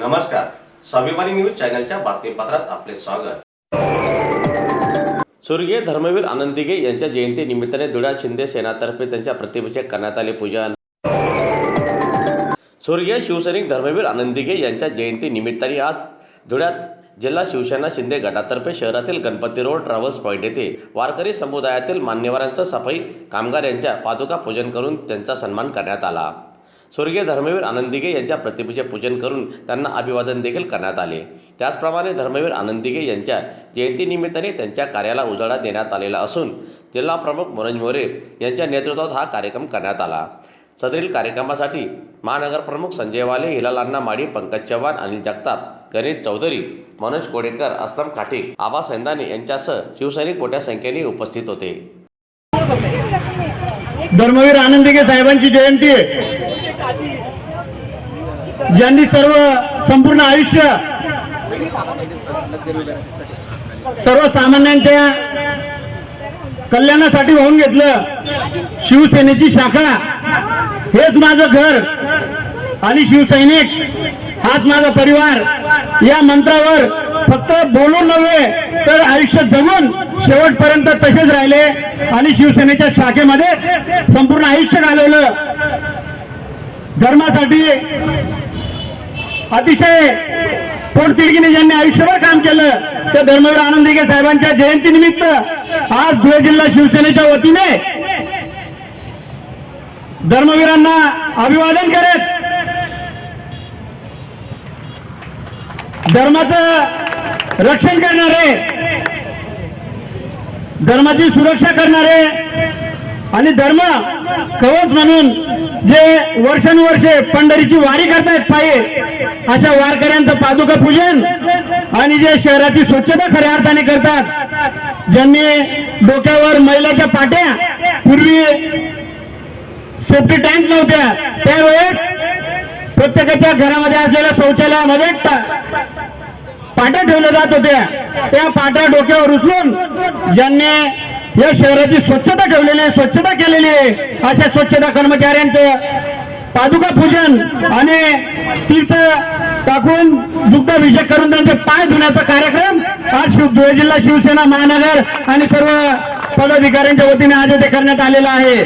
नमस्कार, स्वाभिमानी न्यूज चॅनलच्या बातमीपत्रात आपले स्वागत। स्वर्गीय धर्मवीर आनंद दिघे यांच्या जयंती निमित्ताने धुळ्यात शिंदे सेनातर्फे त्यांच्या प्रतिमेचे करण्यात आले पूजन। स्वर्गीय शिवसैनिक धर्मवीर आनंद दिघे यांच्या जयंती निमित्ताने आज धुळ्यात जिल्हा शिवसेना शिंदे गटातर्फे शहरातील गणपती रोड ट्रॅव्हल्स पॉइंट येथे वारकरी समुदायातील मान्यवरांसह सफाई कामगार यांच्या पादुका पूजन करून त्यांचा सन्मान करण्यात आला। स्वर्गीय धर्मवीर आनंद दिघे यांच्या प्रतिमेचे पूजन करून त्यांना अभिवादन देखील करण्यात आले। त्याचप्रमाणे धर्मवीर आनंद दिघे यांच्या जयंतीनिमित्ताने त्यांच्या कार्याला उजाळा देण्यात आलेला असून जिल्हा प्रमुख मनोज मोरे यांच्या नेतृत्वात हा कार्यक्रम करण्यात आला। सदरील कार्यक्रमासाठी महानगर प्रमुख संजय वाले, हिलाल अण्णा माडी, पंकज चव्हाण, अनिल जगताप, गणेश चौधरी, मनोज कोडेकर, असलम खाटिक, आबा सैंदाने यांच्यासह शिवसैनिक मोठ्या संख्येने उपस्थित होते। धर्मवीर आनंद दिघे साहेबांची जयंती आहे। ज्यांनी संपूर्ण आयुष्य सर्वसामान्यांच्या कल्याणासाठी वाहून घेतलं। शिवसेनेची शाखा हेच माझं घर आणि शिवसैनिक हाच माझा परिवार या मंत्रावर फक्त बोलून नव्हे तर आयुष्य जगून शेवटपर्यंत तसेच राहिले आणि शिवसेनेच्या शाखेमध्ये संपूर्ण आयुष्य घालवलं। धर्मासाठी अतिशय पोटतिडकीने ज्यांनी आयुष्यभर काम केलं त्या धर्मवीर आनंद दिघे साहेबांच्या जयंतीनिमित्त आज धुळे जिल्हा शिवसेनेच्या वतीने धर्मवीरांना अभिवादन करत धर्माचं रक्षण करणारे, धर्माची सुरक्षा करणारे आणि धर्म कवच म्हणून जे वर्षानुवर्षे पंढरीची वारी करतायत पायी अशा वारकऱ्यांचं पादुका पूजन आणि जे शहराची स्वच्छता खऱ्या अर्थाने करतात, ज्यांनी डोक्यावर मैलाच्या पाट्या, पूर्वी सेफ्टी टँक नव्हत्या त्यावेळेस प्रत्येकाच्या घरामध्ये असलेल्या शौचालयामध्ये पाट्या ठेवल्या जात होत्या। त्या पाट्या डोक्यावर उचलून ज्यांनी या शहराची स्वच्छता ठेवलेली आहे, स्वच्छता केलेली आहे, अशा स्वच्छता कर्मचाऱ्यांचं पादुका पूजन आणि तीर्थ टाकून दुग्धाभिषेक करून त्यांचे पाय धुण्याचा कार्यक्रम आज धुळे जिल्हा शिवसेना महानगर आणि सर्व पदाधिकाऱ्यांच्या वतीने आज येथे करण्यात आलेला आहे।